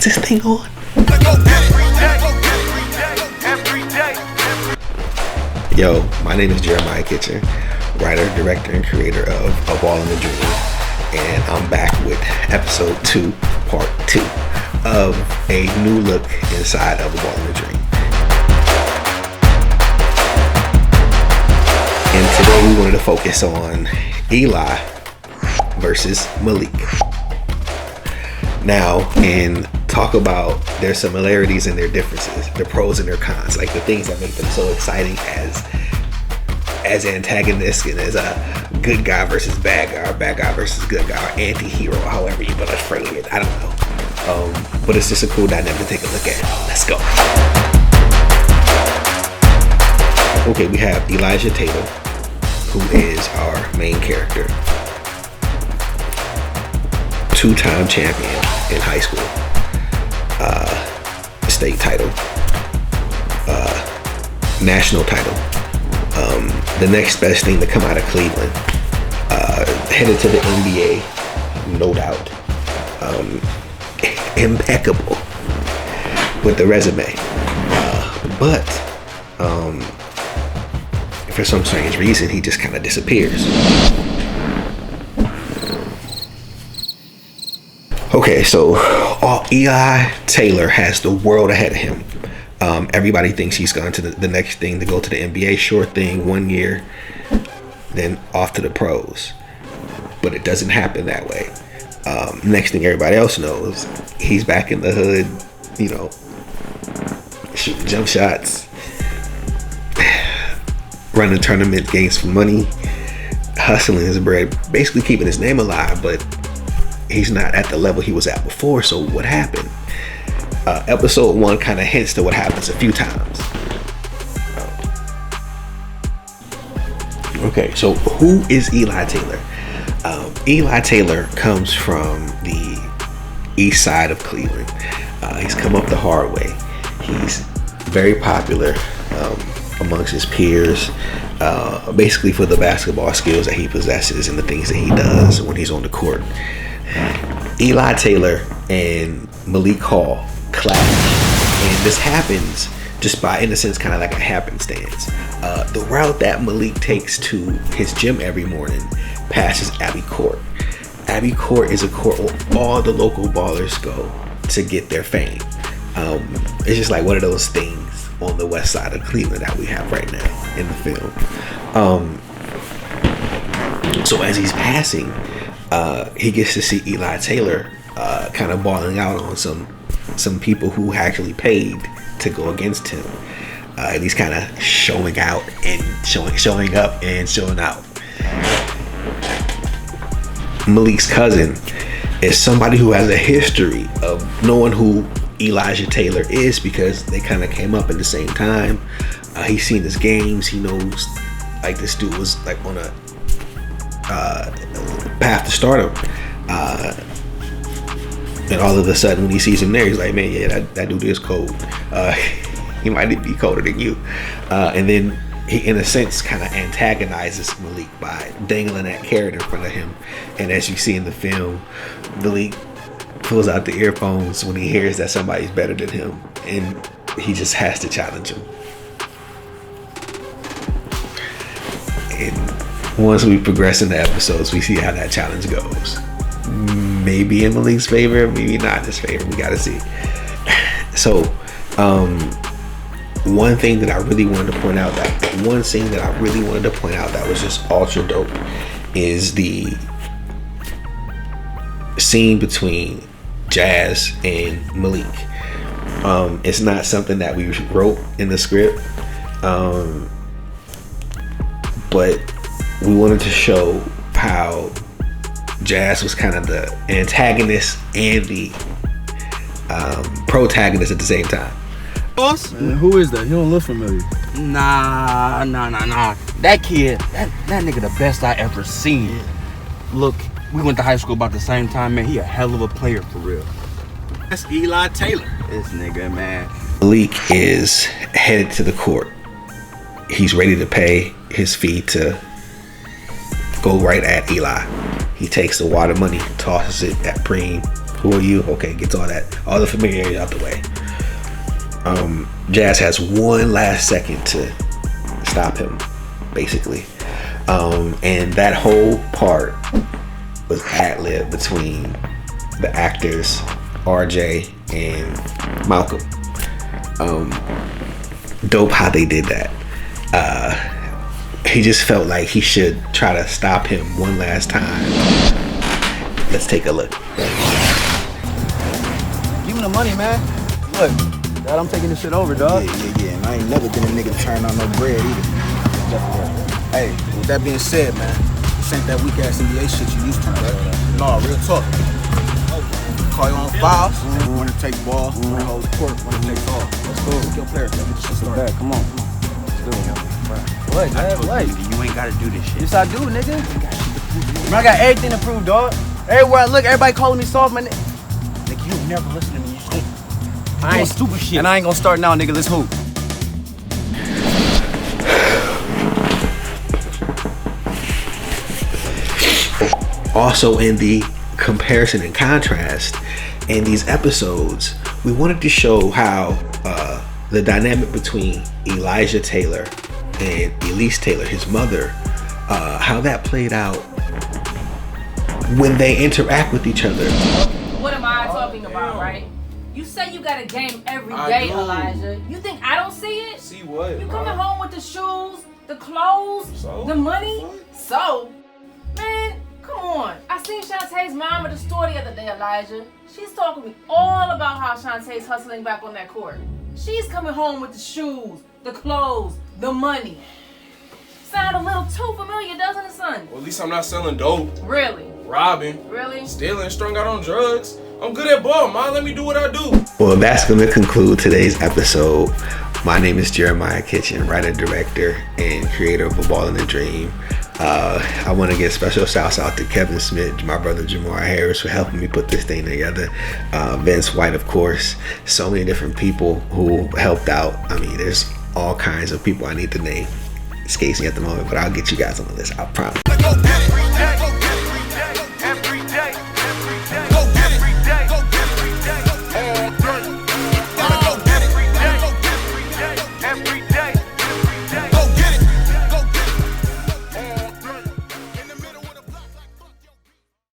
Is this thing on? Yo, my name is Jeremiah Kitchen, writer, director, and creator of A Ball in the Dream, and I'm back with episode 2, part 2 of a new look inside of A Ball in the Dream. And today we wanted to focus on Eli versus Malik. Now, and talk about their similarities and their differences, their pros and their cons, like the things that make them so exciting as antagonistic and as a good guy versus bad guy, or bad guy versus good guy, or anti-hero, however you want to frame it. I don't know. But it's just a cool dynamic to take a look at. Let's go. Okay, we have Eli Taylor, who is our main character. Two-time champion in high school. State title. National title. The next best thing to come out of Cleveland. Headed to the NBA, no doubt. Impeccable with the resume. But for some strange reason, he just kind of disappears. Okay, so Eli Taylor has the world ahead of him. Everybody thinks he's gone to the next thing to go to the NBA. Sure thing, 1 year, then off to the pros. But it doesn't happen that way. Next thing everybody else knows, he's back in the hood, shooting jump shots, running tournament games for money, hustling his bread, basically keeping his name alive, but he's not at the level he was at before. So what happened? Episode 1 kind of hints to what happens a few times. Okay, so who is Eli Taylor? Eli Taylor comes from the east side of Cleveland. He's come up the hard way. He's very popular amongst his peers, basically for the basketball skills that he possesses and the things that he does when he's on the court. Eli Taylor and Malik Hall clash, and this happens just by, in a sense, kind of like a happenstance. The route that Malik takes to his gym every morning passes Abbey Court. Abbey Court is a court where all the local ballers go to get their fame. It's just like one of those things on the west side of Cleveland that we have right now in the film. So as he's passing, he gets to see Eli Taylor kind of balling out on some people who actually paid to go against him. And he's kind of showing out and showing up and showing out. Malik's cousin is somebody who has a history of knowing who Elijah Taylor is because they kind of came up at the same time. He's seen his games. He knows like this dude was like on a path to stardom. And all of a sudden when he sees him there, he's like, man, yeah, that dude is cold. He might be colder than you. And then he, in a sense, kind of antagonizes Malik by dangling that carrot in front of him. And as you see in the film, Malik pulls out the earphones when he hears that somebody's better than him. And he just has to challenge him. And once we progress in the episodes, we see how that challenge goes. Maybe in Malik's favor, maybe not in his favor. We gotta see. So, one thing that I really wanted to point out, one scene that I really wanted to point out that was just ultra dope is the scene between Jazz and Malik. It's not something that we wrote in the script, but we wanted to show how Jazz was kind of the antagonist and the protagonist at the same time. Boss? Man, who is that? He don't look familiar. Nah. That kid, that nigga the best I ever seen. Yeah. Look, we went to high school about the same time, man. He a hell of a player for real. That's Eli Taylor. This nigga, man. Malik is headed to the court. He's ready to pay his fee to go right at Eli. He takes the water money, tosses it at Preem, Who are you? Okay, gets all the familiarity out the way. Jazz has one last second to stop him, basically. And that whole part was ad-lib between the actors RJ and Malcolm. Dope how they did that. He just felt like he should try to stop him one last time. Let's take a look. Give him the money, man. Look, Dad, I'm taking this shit over, dog. Yeah. And I ain't never been a nigga to turn on no bread either. Hey, with that being said, man, this ain't that weak ass NBA shit you used to, bro. No, real talk. Call you on fouls, wanna take ball, wanna hold the court, wanna take ball. Let's go with your players, man. Get this shit started. Come on. Let's do it. What, I man? told What? you, nigga, you ain't gotta do this shit. Yes, I do, nigga. Man, I got everything to prove, dog. Everywhere I look, everybody calling me soft, man. Nigga, you never listen to me. You stupid. I ain't stupid shit. And I ain't gonna start now, nigga. Let's hoop. Also, in the comparison and contrast in these episodes, we wanted to show how the dynamic between Elijah Taylor and Elise Taylor, his mother, how that played out when they interact with each other. What am I talking about, right? You say you got a game every day, Elijah. You think I don't see it? See what? You coming home with the shoes, the clothes, the money? So, man, come on. I seen Shantae's mom at the store the other day, Elijah. She's talking to me all about how Shantae's hustling back on that court. She's coming home with the shoes, the clothes, the money. Sound a little too familiar, doesn't it, son? Well, at least I'm not selling dope, Really? robbing, Really? stealing, strung out on drugs. I'm good at ball, man. Let me do what I do. Well, that's going to conclude today's episode. My name is Jeremiah Kitchen, writer, director, and creator of A Ball in a Dream. I want to give special shouts out to Kevin Smith, my brother Jamar Harris, for helping me put this thing together. Vince White, of course. So many different people who helped out. I mean, there's all kinds of people I need to name. Escapes me at the moment, but I'll get you guys on the list, I promise.